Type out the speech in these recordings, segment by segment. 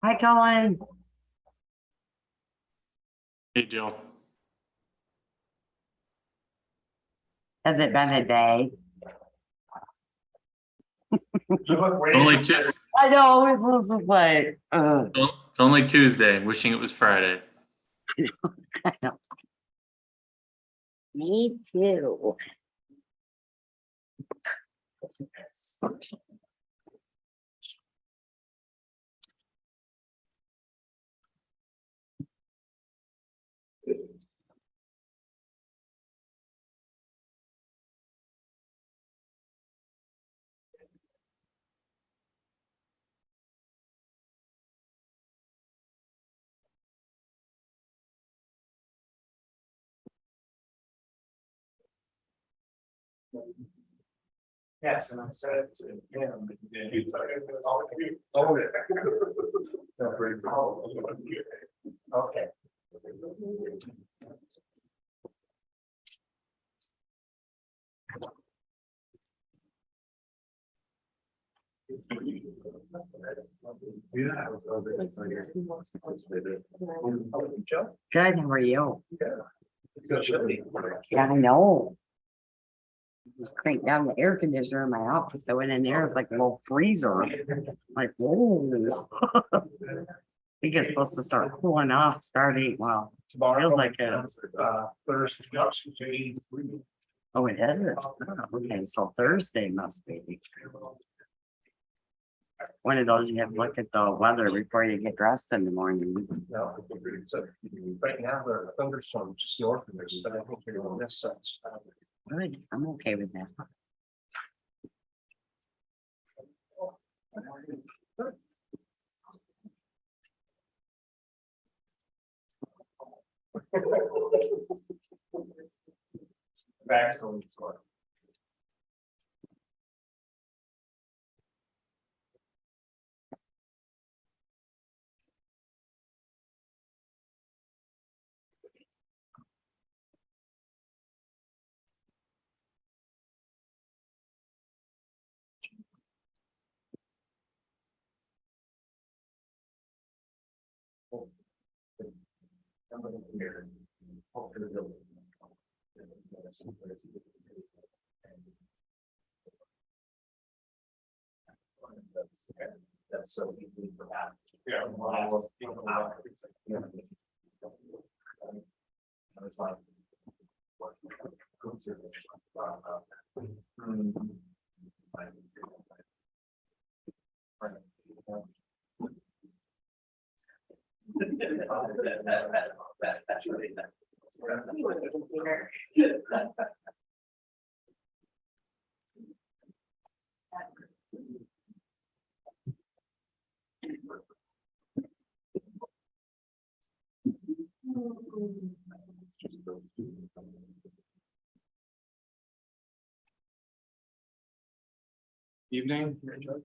Hi, Colin. Hey, Jill. Has it been a day? Only two. I know, it's also like, It's only Tuesday. Wishing it was Friday. me too. Yes, and I said it to him. And he's like, "Oh, you own it." That's pretty cool. Okay. Yeah. Good, how are you? Yeah. Yeah, I know. Just cranked down the air conditioner in my office. I went in there, it's like a little freezer. Like, whoa. I think it's supposed to start cooling off starting, well, Tomorrow. Feels like it. Thursday. oh, it is. Oh, okay, so Thursday must be. One of those you have to look at the weather before you get dressed in the morning. No, so right now, there are thunderstorms just north of this, but I think you're on this side. Good, I'm okay with that. Back's going to start. That's so easy for that. Yeah. It's like. That's really that. Evening, Judge.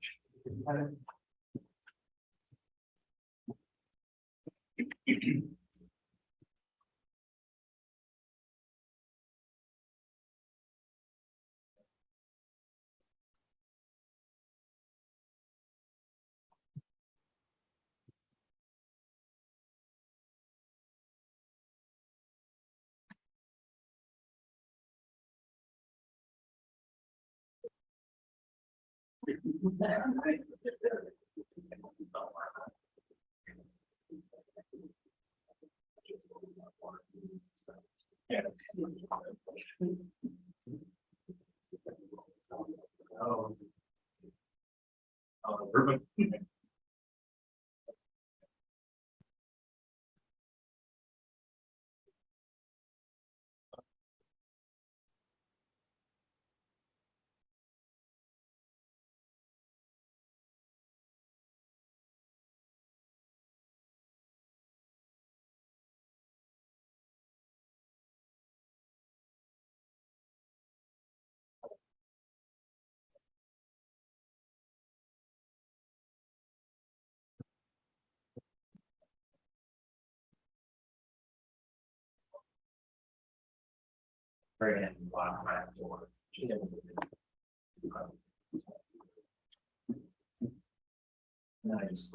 Yeah. Ruben. Right in the bottom right door. Nice.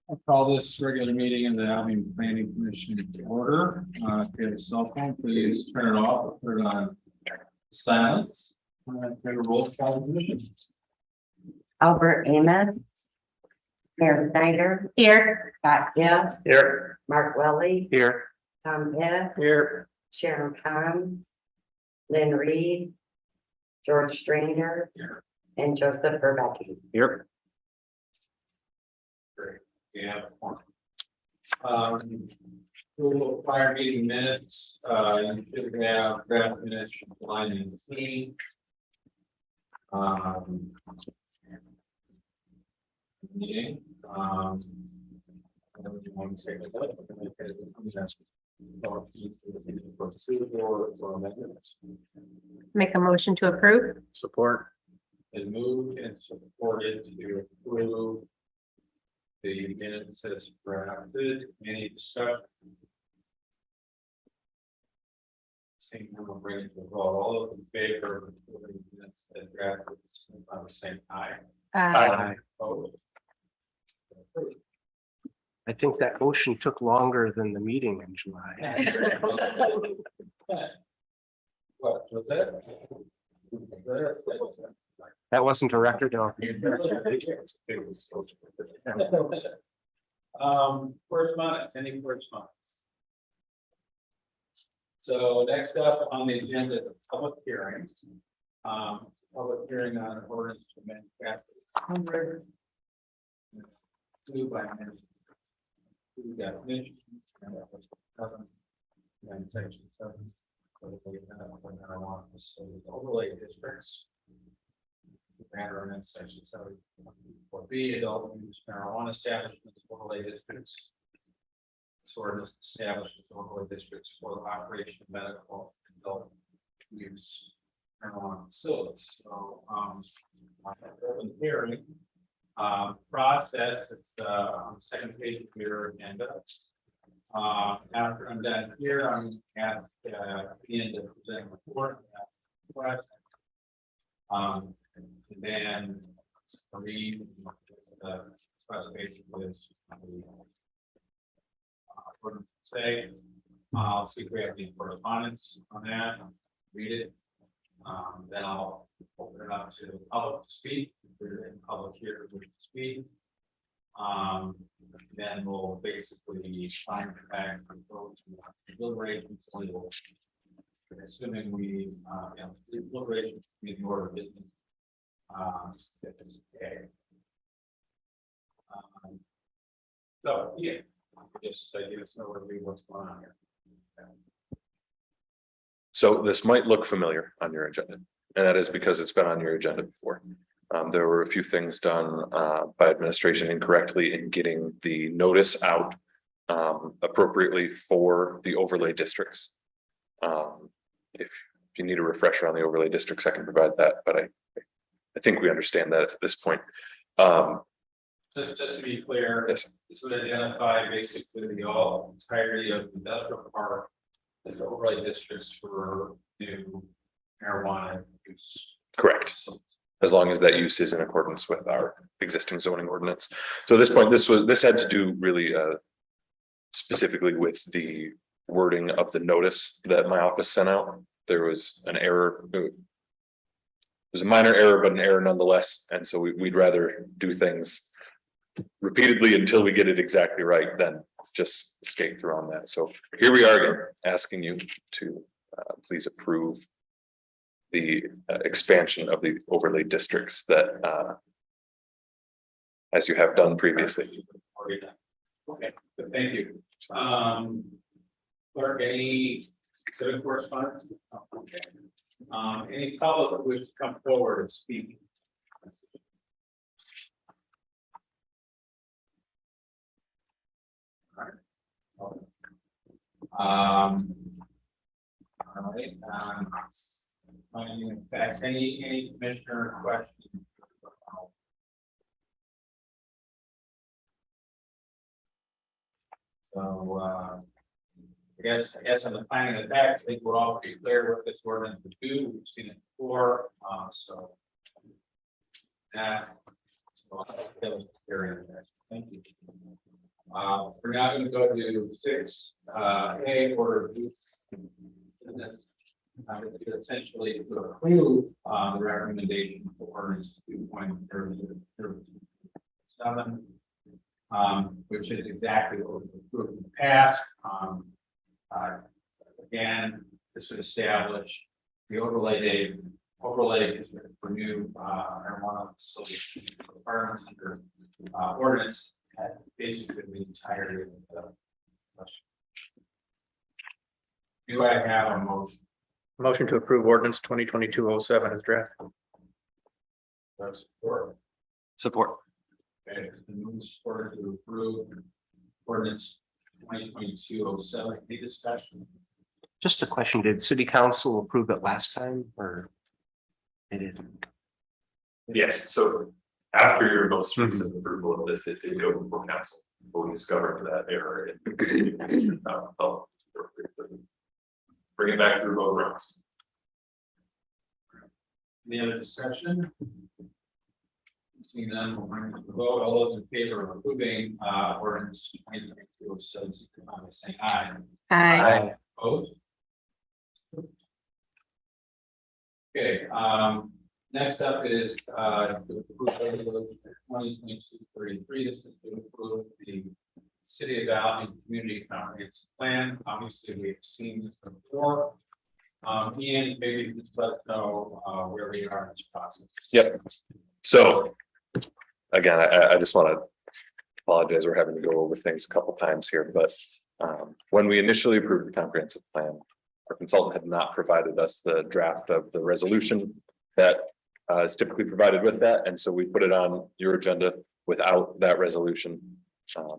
I'll call this regular meeting of the Albion Planning Commission to order. If you have a cell phone, please turn it off, or put it on silence. Take a roll call commission. Albert Amos. Mayor Snyder. Here. Scott Gibb. Here. Mark Welly. Here. Tom Pitt. Here. Sharon Khan. Lynn Reed. George Stranger. And Joseph Berbecki. Here. Yeah. Rule of prior meeting minutes, you should have draft minutes from line and C. Meeting, Make a motion to approve. Support. Is moved and supported to approve the minutes as drafted. Any discussion? Seeing none, we'll bring it to a vote. All those in favor of approving the minutes as drafted, signify by saying aye. Opposed? Approved. I think that motion took longer than the meeting in July. What was that? That wasn't a record, no. Correspondence, any correspondence? So next up on the agenda is public hearings. Public hearing on ordinance to amend chapter 100. Two by two definitions. And that was present. And section 7. Overlay districts. Matter in section 74B, adult use marijuana establishments, overlay districts. This ordinance establishes overlay districts for the operation of medical and adult use marijuana facilities. So, open hearing process. It's on the second page of your agenda. After I'm done here, I'm at the end of the report. And then read the basically is say, I'll see if we have any correspondence on that. Read it. Then I'll open it up to the public to speak. If we're in public here to speak. Then we'll basically find back and go to deliberations. Assuming we deliberations in the order of business. So yeah, just give us an overview of what's going on here. So this might look familiar on your agenda, and that is because it's been on your agenda before. There were a few things done by administration incorrectly in getting the notice out appropriately for the overlay districts. If you need a refresher on the overlay districts, I can provide that, but I think we understand that at this point. Just to be clear, Yes. this would identify basically the entirety of the industrial park as overlay districts for new marijuana use. Correct. As long as that use is in accordance with our existing zoning ordinance. So at this point, this had to do really specifically with the wording of the notice that my office sent out. There was an error. It was a minor error, but an error nonetheless. And so we'd rather do things repeatedly until we get it exactly right than just skate through on that. So here we are again, asking you to please approve the expansion of the overlay districts that as you have done previously. Okay, good, thank you. Clerk, any civic correspondence? Okay. Any public that wish to come forward and speak? All right, in fact, any commissioner questions? So, I guess on the planning of the tax, I think we're all pretty clear what this ordinance would do. We've seen it before, so. That. So that was very interesting. Thank you. We're now going to go to 6A order of use. It's essentially to approve the recommendation for ordinance 2.007, which is exactly what was approved in the past. Again, this would establish the overlay district for new marijuana facility requirements under ordinance at basically the entirety of the. Do I have a motion? Motion to approve ordinance 2022-07 is drafted. Support. Support. Okay, it's been moved and supported to approve ordinance 2022-07. Any discussion? Just a question, did city council approve it last time or? They didn't? Yes, so after your most recent approval of this, it did go before council, but we discovered that error. Bring it back through both rounds. Any other discussion? Seeing none, we'll bring it to the vote. All those in favor of approving ordinance 2022-07, signify by saying aye. Aye. Opposed? Okay, next up is to approve resolution 2022-33. This is to approve the City of Albion Community Comprehensive Plan. Obviously, we've seen this before. Ian, maybe just let us know where we are in this process. Yep. So again, I just want to apologize. We're having to go over things a couple times here, but when we initially approved the comprehensive plan, our consultant had not provided us the draft of the resolution that is typically provided with that. And so we put it on your agenda without that resolution.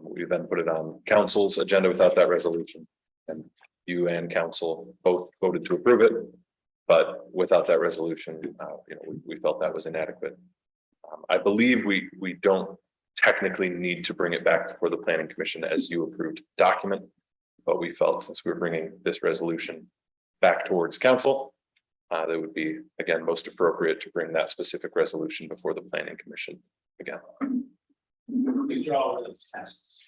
We then put it on council's agenda without that resolution. And you and council both voted to approve it, but without that resolution, we felt that was inadequate. I believe we don't technically need to bring it back before the planning commission as you approved document, but we felt since we were bringing this resolution back towards council, that would be again most appropriate to bring that specific resolution before the planning commission again. These are all the tests.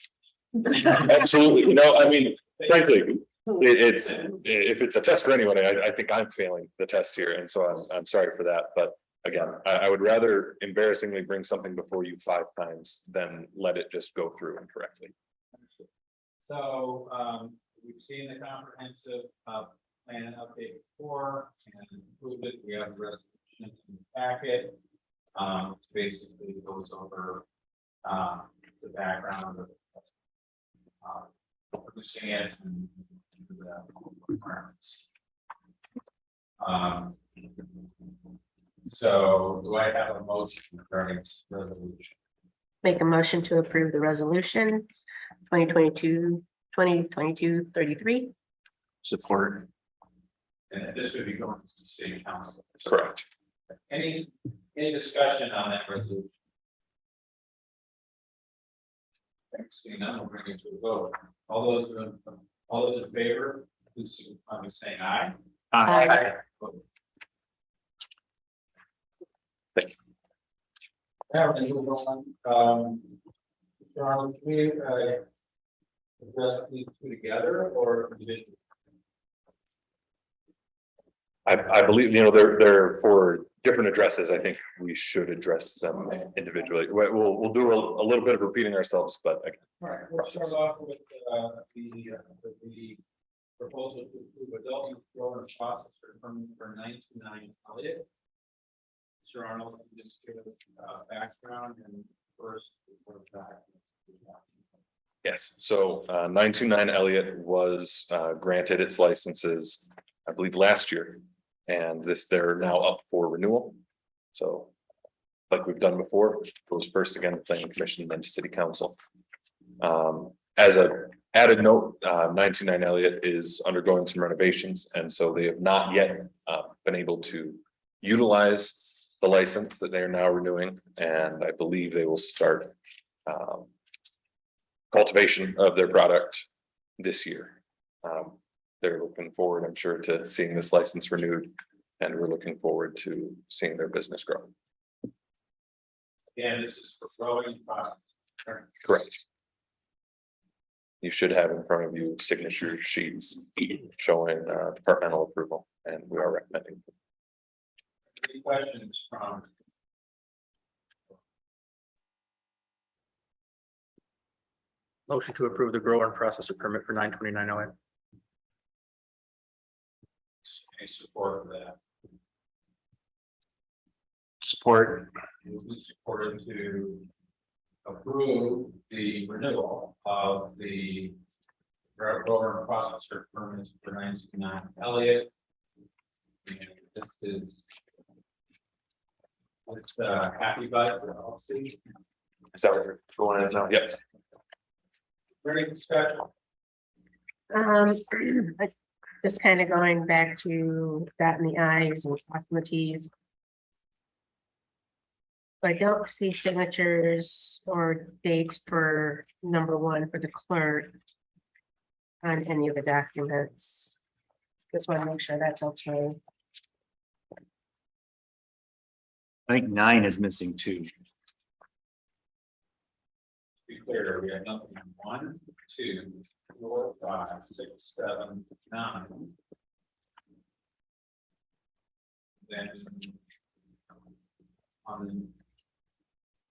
Absolutely, I mean, frankly, it's if it's a test for anyone, I think I'm failing the test here, and so I'm sorry for that. But again, I would rather embarrassingly bring something before you 5 times than let it just go through incorrectly. So we've seen the comprehensive plan update before and approved it. We have the resolution in the packet. Basically goes over the background of producing it and the requirements. So do I have a motion regarding this resolution? Make a motion to approve the resolution 2022-33. Support. And this would be going to the city council. Correct. Any discussion on that resolution? Thanks, seeing none, we'll bring it to a vote. All those in favor, please signify by saying aye. Aye. Thank you. Now, we're gonna move on. Charles, we address these two together or individually? I believe, they're for different addresses. I think we should address them individually. We'll do a little bit of repeating ourselves, but again, All right, we'll start off with the proposal to approve adult use grower and processor permit for 929 Elliott. Mr. Arnold, can you just give us background and first report back. yes. So 929 Elliott was granted its licenses, I believe, last year. And they're now up for renewal. So like we've done before, goes first again to planning commission, then to city council. As a added note, 929 Elliott is undergoing some renovations, and so they have not yet been able to utilize the license that they are now renewing, and I believe they will start cultivation of their product this year. They're looking forward, I'm sure, to seeing this license renewed, and we're looking forward to seeing their business grow. And this is for growing process. Correct. You should have in front of you signature sheets showing departmental approval, and we are recommending. Any questions from? Motion to approve the grower and processor permit for 929 Elliott. Any support for that? Support. Will be supported to approve the renewal of the grower and processor permits for 929 Elliott. And this is Happy Bites LLC. Is that what we're going as now? Yes. Very special. Just kind of going back to dotting the i's and crossing the t's. I don't see signatures or dates for number one for the clerk on any of the documents. Just want to make sure that's okay. I think 9 is missing 2. Be clear, we have nothing on 1, 2, 4, 5, 6, 7, 9. Then on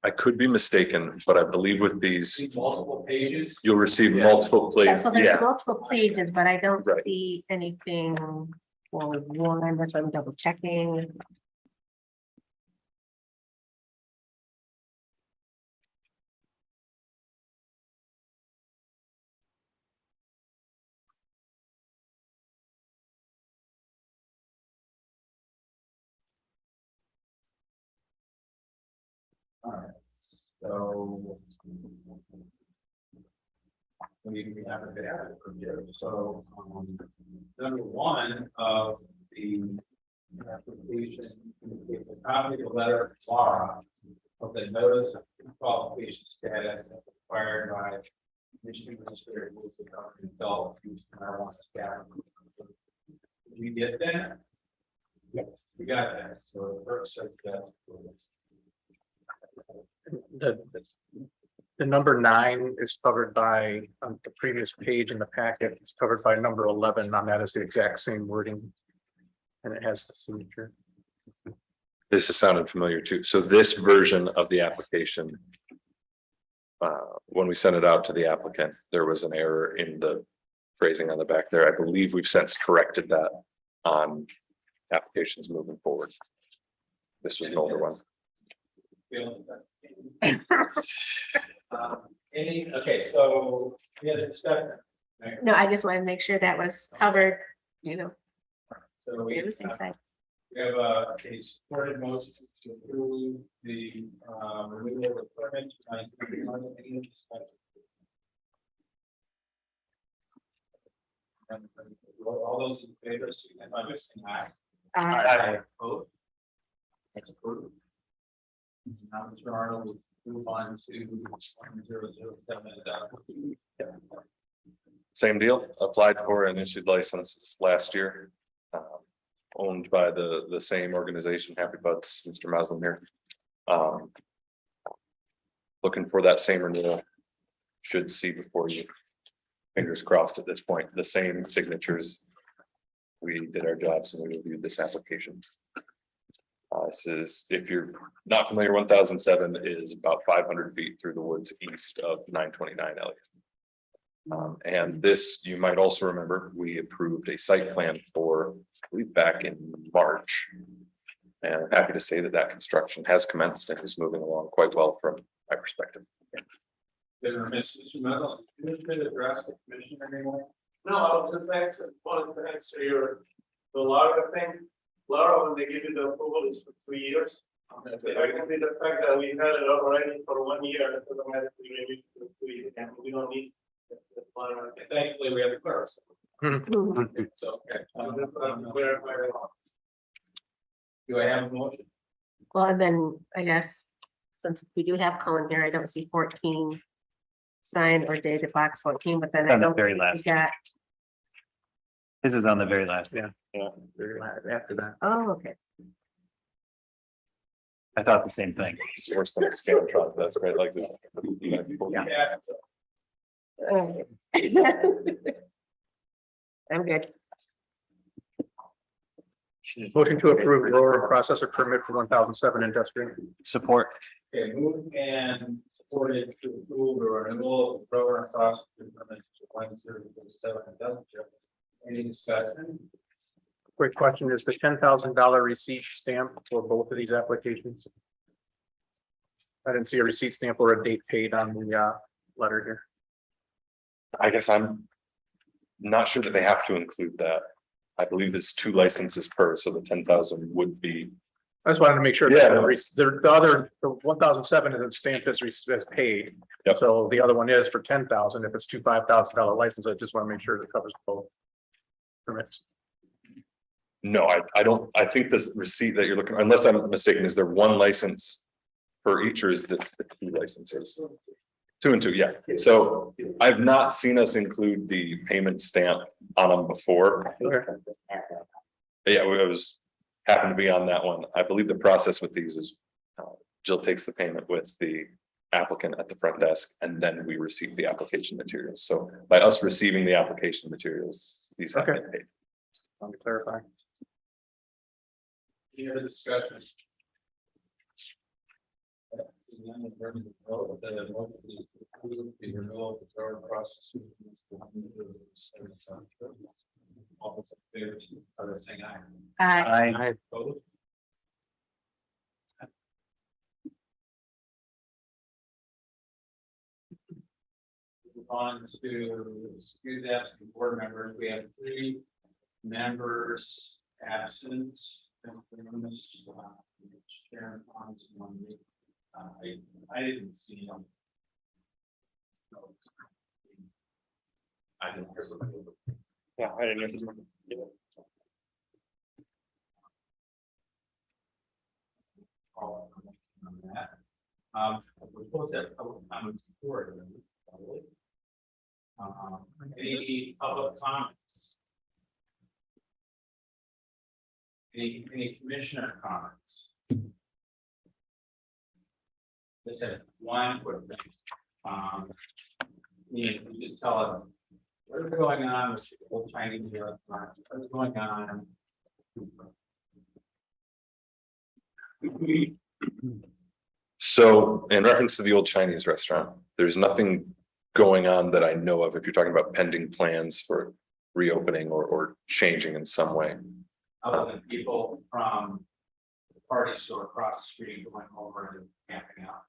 I could be mistaken, but I believe with these, the multiple pages, you'll receive multiple Yeah, plays. so there's multiple pages, but I don't Right. see anything for one, that's why I'm double checking. so we have a bit out of here. So number one of the application is a copy of the letter of Laura of the notice of qualification status required by Michigan Administrative Rules of Government Adult Use Marijuana Establishment. Did we get that? Yes, we got that. So the first says that. The number 9 is covered by the previous page in the packet. It's covered by number 11. On that is the exact same wording. And it has the signature. This is sounding familiar too. So this version of the application, when we sent it out to the applicant, there was an error in the phrasing on the back there. I believe we've since corrected that on applications moving forward. This was an older one. Okay, so we had a discussion. right? No, I just want to make sure that was covered, So we're we on the same side. we have a supported motion to approve the renewal of the permit. All those in favor, signify by saying aye. Opposed? That's approved. Now, Mr. Arnold will move on to 1007. Same deal, applied for and issued licenses last year. Owned by the same organization, Happy Buds, Mr. Maslin here. Looking for that same renewal. Should see before you fingers crossed at this point, the same signatures. We did our jobs and we reviewed this application. This is, if you're not familiar, 1007 is about 500 feet through the woods east of 929 Elliott. And this, you might also remember, we approved a site plan for, I believe, back in March. And I'm happy to say that that construction has commenced and is moving along quite well from my perspective. Mr. Meadows, you did address the commission anymore? No, I was just answering, wanted to answer your, the Laura thing. Laura, when they give you the approval, is for 3 years. So I can see the fact that we had it already for 1 year, it's automatically renewed for 2 years, and we don't need. Thankfully, we have the clerks. So, okay. Do I have a motion? Well, and then I guess, since we do have Colin here, I don't see 14 signed or dated box 14, but then I On the don't. very think last. we got- This is on the very last. Yeah. After that. Oh, okay. I thought the same thing. It's worse than a Scantron, that's right, like. Yeah. Alright. I'm good. Voting to approve grower processor permit for 1007 industrial. Support. Okay, moved and supported to approve the renewal of grower and cost permits to 107 industrial. Any discussion? Quick question, is the $10,000 receipt stamp for both of these applications? I didn't see a receipt stamp or a date paid on the letter here. I guess I'm not sure that they have to include that. I believe there's 2 licenses per, so the 10,000 would be. I just wanted to make sure. Yeah. The 1007 isn't stamped as paid. Yep. So the other one is for 10,000. If it's two $5,000 license, I just want to make sure it covers both permits. No, I don't, I think this receipt that you're looking, unless I'm mistaken, is there 1 license for each, or is the 2 licenses? 2 and 2, yeah. So I've not seen us include the payment stamp on them before. Okay. Yeah, I was, happened to be on that one. I believe the process with these is Jill takes the payment with the applicant at the front desk, and then we receive the application materials. So by us receiving the application materials, these have been paid. Let me clarify. Any other discussion? The renewal of the grower process. All those in favor, are saying aye. I, Opposed? Move on to excuse absent board members. We have 3 members absent. Sharon Pons, one week. I didn't see them. I didn't hear them. Yeah, I didn't know. All on that. We're supposed to have public comments before it, probably. Any public comments? Any commissioner comments? Just have one quick thing. You just tell us what is going on with the old Chinese restaurant, what's going on? So in reference to the old Chinese restaurant, there's nothing going on that I know of. If you're talking about pending plans for reopening or changing in some way. Other than people from the party store across the street going over and camping out.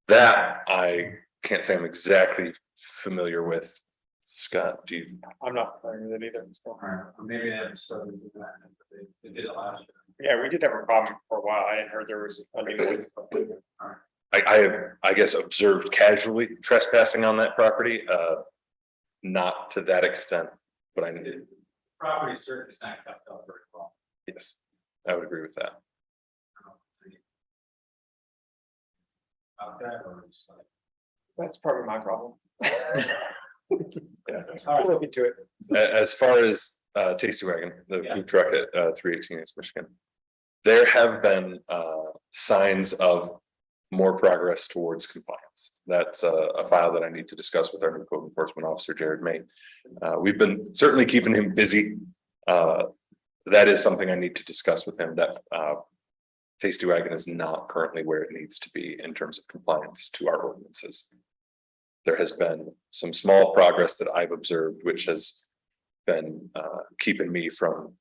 That I can't say I'm exactly familiar with. Scott, do you? I'm not familiar with it either. Or maybe they haven't started doing that, but they did it last Yeah, we did have a problem for a while. I hadn't heard there was. I guess observed casually trespassing on that property, not to that extent, but I did. Property search is not kept up very well. Yes, I would agree with that. About that, or just like- That's probably my problem. Yeah. I'll look into it. As far as Tasty Wagon, the food truck at 318 East Michigan, there have been signs of more progress towards compliance. That's a file that I need to discuss with our new code enforcement officer, Jared May. We've been certainly keeping him busy. That is something I need to discuss with him, that Tasty Wagon is not currently where it needs to be in terms of compliance to our ordinances. There has been some small progress that I've observed, which has been keeping me from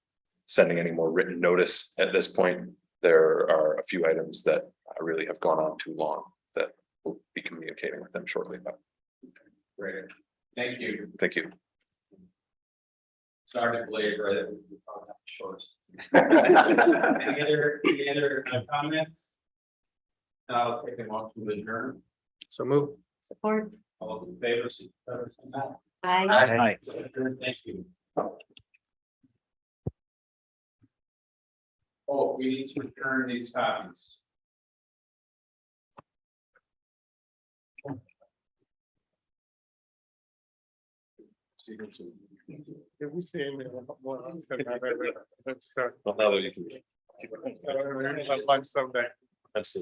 sending any more written notice at this point. There are a few items that really have gone on too long that we'll be communicating with them shortly about. Great, thank you. Thank you. Sorry to belabor it. We probably have the shortest. Any other comments? I'll take a motion to adjourn. So move. Support. All those in favor, signify by saying Aye. aye. Aye. Thank you. Oh, we need to return these copies. Have we seen one? Well, now that you can. Lunch someday. Absolutely.